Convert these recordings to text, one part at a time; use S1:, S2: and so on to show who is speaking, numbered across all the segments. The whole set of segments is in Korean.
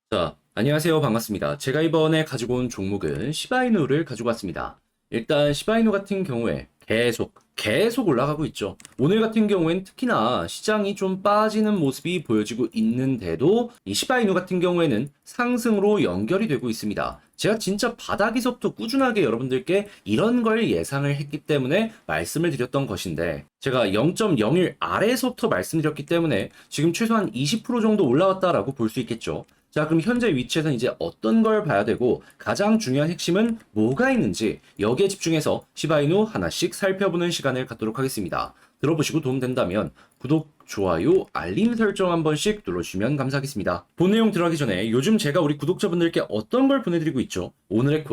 S1: 자, 안녕하세요. 반갑습니다. 제가 이번에 가지고 온 종목은 시바이누를 가지고 왔습니다. 일단 시바이누 같은 경우에 계속 올라가고 있죠. 오늘 같은 경우엔 특히나 시장이 좀 빠지는 모습이 보여지고 있는데도 이 시바이누 같은 경우에는 상승으로 연결이 되고 있습니다. 제가 진짜 바닥에서부터 꾸준하게 여러분들께 이런 걸 예상을 했기 때문에 말씀을 드렸던 것인데 제가 0.01 아래에서부터 말씀드렸기 때문에 지금 최소한 20% 정도 올라왔다라고 볼 수 있겠죠. 자, 그럼 현재 위치에서는 이제 어떤 걸 봐야 되고 가장 중요한 핵심은 뭐가 있는지 여기에 집중해서 시바이누 하나씩 살펴보는 시간을 갖도록 하겠습니다. 들어보시고 도움된다면 구독, 좋아요, 알림 설정 한 번씩 눌러주시면 감사하겠습니다. 본 내용 들어가기 전에 요즘 제가 우리 구독자분들께 어떤 걸 보내드리고 있죠? 오늘의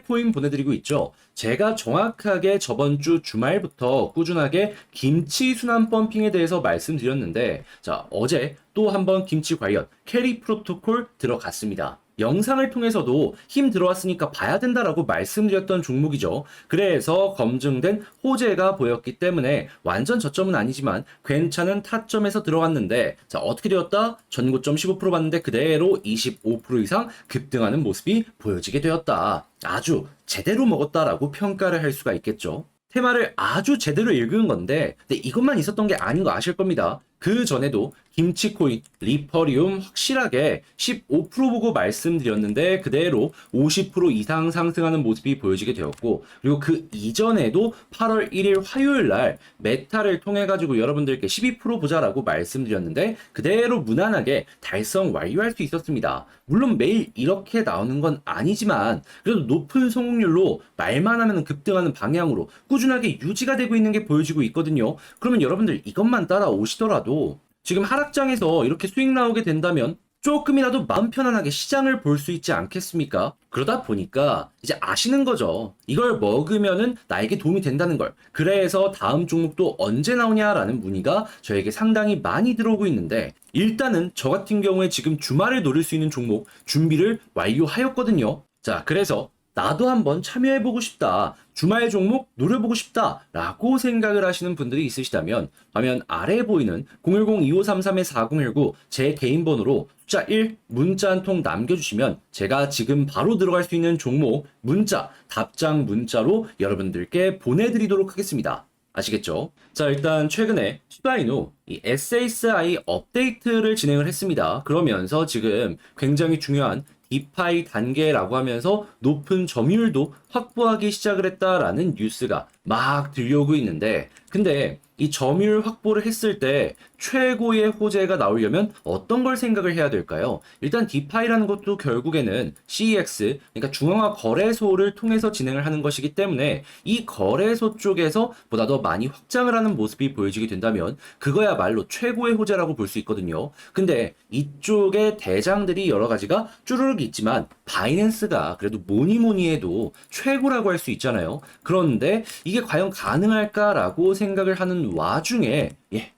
S1: 코인 보내드리고 있죠? 제가 정확하게 저번 주 주말부터 꾸준하게 김치 순환 펌핑에 대해서 말씀드렸는데 자, 어제 또 한번 김치 관련 캐리 프로토콜 들어갔습니다. 영상을 통해서도 힘 들어왔으니까 봐야 된다라고 말씀드렸던 종목이죠. 그래서 검증된 호재가 보였기 때문에 완전 저점은 아니지만 괜찮은 타점에서 들어갔는데 자, 어떻게 되었다? 전고점 15% 봤는데 그대로 25% 이상 급등하는 모습이 보여지게 되었다. 아주 제대로 먹었다라고 평가를 할 수가 있겠죠. 테마를 아주 제대로 읽은 건데 근데 이것만 있었던 게 아닌 거 아실 겁니다. 그 전에도 김치코인, 리퍼리움 확실하게 15% 보고 말씀드렸는데 그대로 50% 이상 상승하는 모습이 보여지게 되었고 그리고 그 이전에도 8월 1일 화요일 날 메타를 통해 가지고 여러분들께 12% 보자라고 말씀드렸는데 그대로 무난하게 달성 완료할 수 있었습니다. 물론 매일 이렇게 나오는 건 아니지만 그래도 높은 성공률로 말만 하면 급등하는 방향으로 꾸준하게 유지가 되고 있는 게 보여지고 있거든요. 그러면 여러분들 이것만 따라오시더라도 지금 하락장에서 이렇게 수익 나오게 된다면 조금이라도 마음 편안하게 시장을 볼 수 있지 않겠습니까? 그러다 보니까 이제 아시는 거죠. 이걸 먹으면은 나에게 도움이 된다는 걸. 그래서 다음 종목도 언제 나오냐라는 문의가 저에게 상당히 많이 들어오고 있는데 일단은 저 같은 경우에 지금 주말을 노릴 수 있는 종목 준비를 완료하였거든요. 자, 그래서 나도 한번 참여해보고 싶다. 주말 종목 노려보고 싶다. 라고 생각을 하시는 분들이 있으시다면 화면 아래에 보이는 010-2533-4019 제 개인 번호로 숫자 1 문자 한 통 남겨주시면 제가 지금 바로 들어갈 수 있는 종목 문자, 답장 문자로 여러분들께 보내드리도록 하겠습니다. 아시겠죠? 자, 일단 최근에 시바이누 이 SSI 업데이트를 진행을 했습니다. 그러면서 지금 굉장히 중요한 디파이 단계라고 하면서 높은 점유율도 확보하기 시작을 했다라는 뉴스가 막 들려오고 있는데 근데 이 점유율 확보를 했을 때 최고의 호재가 나오려면 어떤 걸 생각을 해야 될까요? 일단 디파이라는 것도 결국에는 CEX, 그러니까 중앙화 거래소를 통해서 진행을 하는 것이기 때문에 이 거래소 쪽에서 보다 더 많이 확장을 하는 모습이 보여지게 된다면 그거야말로 최고의 호재라고 볼 수 있거든요. 근데 이쪽에 대장들이 여러 가지가 쭈르륵 있지만 바이낸스가 그래도 뭐니 뭐니 해도 최고라고 할 수 있잖아요. 그런데 이게 과연 가능할까라고 생각을 하는 와중에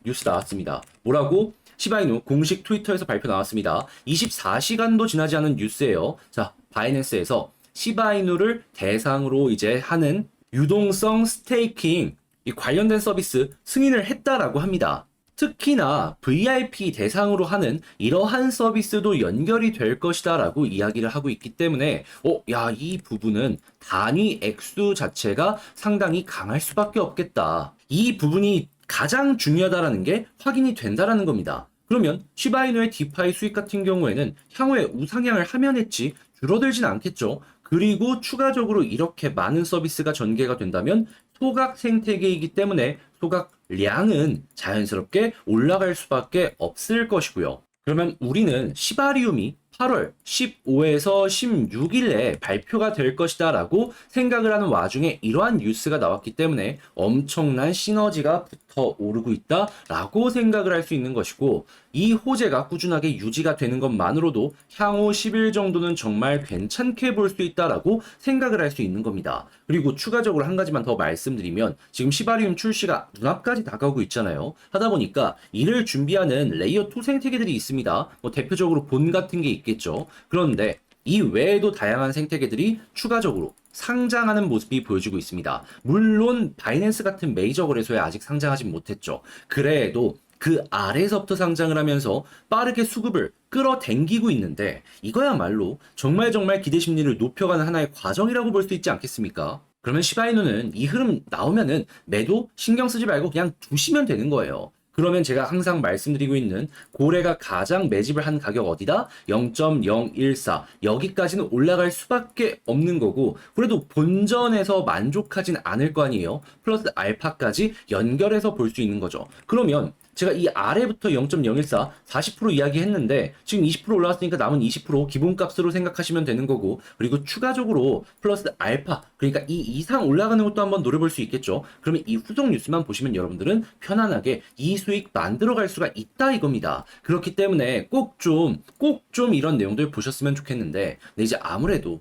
S1: 뉴스 나왔습니다. 뭐라고? 시바이누 공식 트위터에서 발표 나왔습니다. 24시간도 지나지 않은 뉴스예요. 자, 바이낸스에서 시바이누를 대상으로 이제 하는 유동성 스테이킹 이 관련된 서비스 승인을 했다라고 합니다. 특히나 VIP 대상으로 하는 이러한 서비스도 연결이 될 것이다 라고 이야기를 하고 있기 때문에 이 부분은 단위 액수 자체가 상당히 강할 수밖에 없겠다. 이 부분이 가장 중요하다라는 게 확인이 된다라는 겁니다. 그러면 시바이누의 디파이 수익 같은 경우에는 향후에 우상향을 하면 했지 줄어들진 않겠죠. 그리고 추가적으로 이렇게 많은 서비스가 전개가 된다면 소각 생태계이기 때문에 소각량은 자연스럽게 올라갈 수밖에 없을 것이고요. 그러면 우리는 시바리움이 8월 15에서 16일에 발표가 될 것이다 라고 생각을 하는 와중에 이러한 뉴스가 나왔기 때문에 엄청난 시너지가 붙어 오르고 있다 라고 생각을 할 수 있는 것이고 이 호재가 꾸준하게 유지가 되는 것만으로도 향후 10일 정도는 정말 괜찮게 볼 수 있다라고 생각을 할 수 있는 겁니다. 그리고 추가적으로 한 가지만 더 말씀드리면 지금 시바리움 출시가 눈앞까지 다가오고 있잖아요. 하다 보니까 이를 준비하는 레이어 2 생태계들이 있습니다. 뭐 대표적으로 본 같은 게 있겠죠. 그런데 이 외에도 다양한 생태계들이 추가적으로 상장하는 모습이 보여지고 있습니다. 물론 바이낸스 같은 메이저 거래소에 아직 상장하지 못했죠. 그래도 그 아래에서부터 상장을 하면서 빠르게 수급을 끌어당기고 있는데 이거야말로 정말 기대 심리를 높여가는 하나의 과정이라고 볼 수 있지 않겠습니까? 그러면 시바이누는 이 흐름 나오면은 매도 신경 쓰지 말고 그냥 두시면 되는 거예요. 그러면 제가 항상 말씀드리고 있는 고래가 가장 매집을 한 가격 어디다? 0.014 여기까지는 올라갈 수밖에 없는 거고 그래도 본전에서 만족하진 않을 거 아니에요. 플러스 알파까지 연결해서 볼 수 있는 거죠. 그러면 제가 이 아래부터 0.014 40% 이야기했는데 지금 20% 올라왔으니까 남은 20% 기본값으로 생각하시면 되는 거고 그리고 추가적으로 플러스 알파 그러니까 이 이상 올라가는 것도 한번 노려볼 수 있겠죠. 그러면 이 후속 뉴스만 보시면 여러분들은 편안하게 이 수익 만들어갈 수가 있다 이겁니다. 그렇기 때문에 꼭 좀 이런 내용들 보셨으면 좋겠는데 근데 이제 아무래도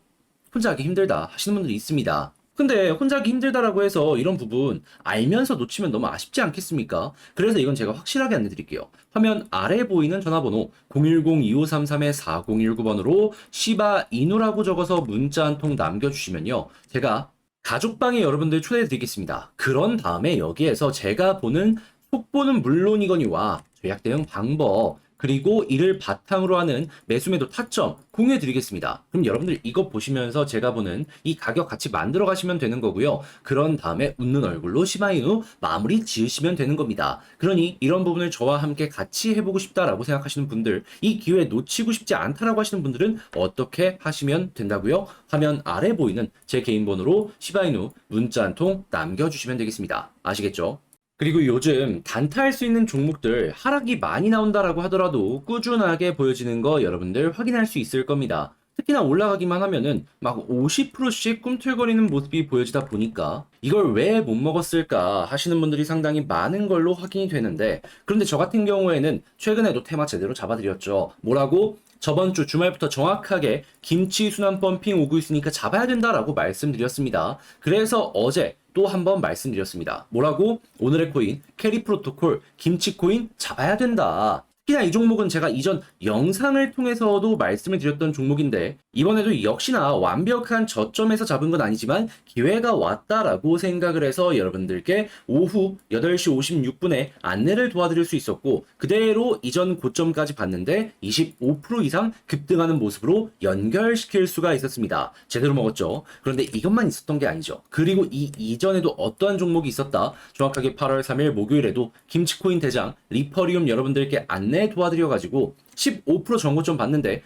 S1: 혼자 하기 힘들다 하시는 분들이 있습니다. 근데 혼자 하기 힘들다라고 해서 이런 부분 알면서 놓치면 너무 아쉽지 않겠습니까? 그래서 이건 제가 확실하게 안내드릴게요. 화면 아래에 보이는 전화번호 010-2533-4019번으로 시바 이누라고 적어서 문자 한 통 남겨주시면요. 제가 가족방에 여러분들 초대해드리겠습니다. 그런 다음에 여기에서 제가 보는 속보는 물론이거니와 전략 대응 방법 그리고 이를 바탕으로 하는 매수매도 타점 공유해 드리겠습니다. 그럼 여러분들 이거 보시면서 제가 보는 이 가격 같이 만들어 가시면 되는 거고요. 그런 다음에 웃는 얼굴로 시바이누 마무리 지으시면 되는 겁니다. 그러니 이런 부분을 저와 함께 같이 해보고 싶다라고 생각하시는 분들 이 기회 놓치고 싶지 않다라고 하시는 분들은 어떻게 하시면 된다고요? 화면 아래 보이는 제 개인 번호로 시바이누 문자 한 통 남겨주시면 되겠습니다. 아시겠죠? 그리고 요즘 단타할 수 있는 종목들 하락이 많이 나온다라고 하더라도 꾸준하게 보여지는 거 여러분들 확인할 수 있을 겁니다. 특히나 올라가기만 하면은 막 50%씩 꿈틀거리는 모습이 보여지다 보니까 이걸 왜 못 먹었을까 하시는 분들이 상당히 많은 걸로 확인이 되는데 그런데 저 같은 경우에는 최근에도 테마 제대로 잡아드렸죠. 뭐라고? 저번 주 주말부터 정확하게 김치 순환 펌핑 오고 있으니까 잡아야 된다라고 말씀드렸습니다. 그래서 어제 또 한 번 말씀드렸습니다. 뭐라고? 오늘의 코인 캐리 프로토콜 김치 코인 잡아야 된다. 특히나 이 종목은 제가 이전 영상을 통해서도 말씀을 드렸던 종목인데 이번에도 역시나 완벽한 저점에서 잡은 건 아니지만 기회가 왔다라고 생각을 해서 여러분들께 오후 8시 56분에 안내를 도와드릴 수 있었고 그대로 이전 고점까지 봤는데 25% 이상 급등하는 모습으로 연결시킬 수가 있었습니다. 제대로 먹었죠. 그런데 이것만 있었던 게 아니죠. 그리고 이 이전에도 어떠한 종목이 있었다. 정확하게 8월 3일 목요일에도 김치코인 대장 리퍼리움 여러분들께 안내 도와드려가지고 15% 전고점 봤는데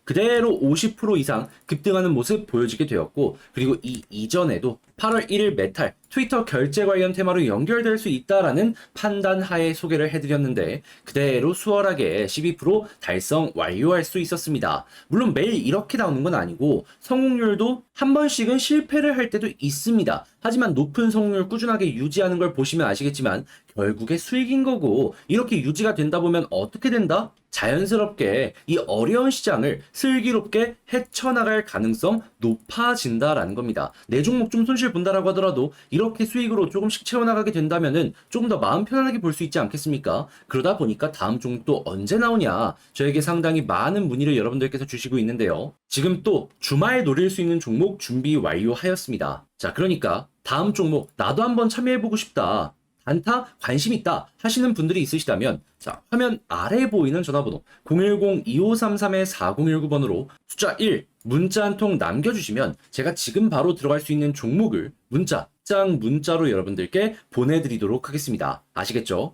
S1: 그대로 50% 이상 급등하는 모습 보여지게 되었고 그리고 이 이전에도 8월 1일 메탈 트위터 결제 관련 테마로 연결될 수 있다라는 판단 하에 소개를 해드렸는데 그대로 수월하게 12% 달성 완료할 수 있었습니다. 물론 매일 이렇게 나오는 건 아니고 성공률도 한 번씩은 실패를 할 때도 있습니다. 하지만 높은 성공률 꾸준하게 유지하는 걸 보시면 아시겠지만 결국에 수익인 거고 이렇게 유지가 된다 보면 어떻게 된다? 자연스럽게 이 어려운 시장을 슬기롭게 헤쳐나갈 가능성 높아진다라는 겁니다. 내 종목 좀 손실 본다라고 하더라도 이렇게 수익으로 조금씩 채워나가게 된다면은 조금 더 마음 편안하게 볼 수 있지 않겠습니까? 그러다 보니까 다음 종목도 언제 나오냐 저에게 상당히 많은 문의를 여러분들께서 주시고 있는데요. 지금 또 주말 노릴 수 있는 종목 준비 완료하였습니다. 자, 그러니까 다음 종목 나도 한번 참여해보고 싶다. 단타 관심 있다 하시는 분들이 있으시다면 자 화면 아래에 보이는 전화번호 010-2533-4019번으로 숫자 1 문자 한 통 남겨주시면 제가 지금 바로 들어갈 수 있는 종목을 문자로 여러분들께 보내드리도록 하겠습니다. 아시겠죠?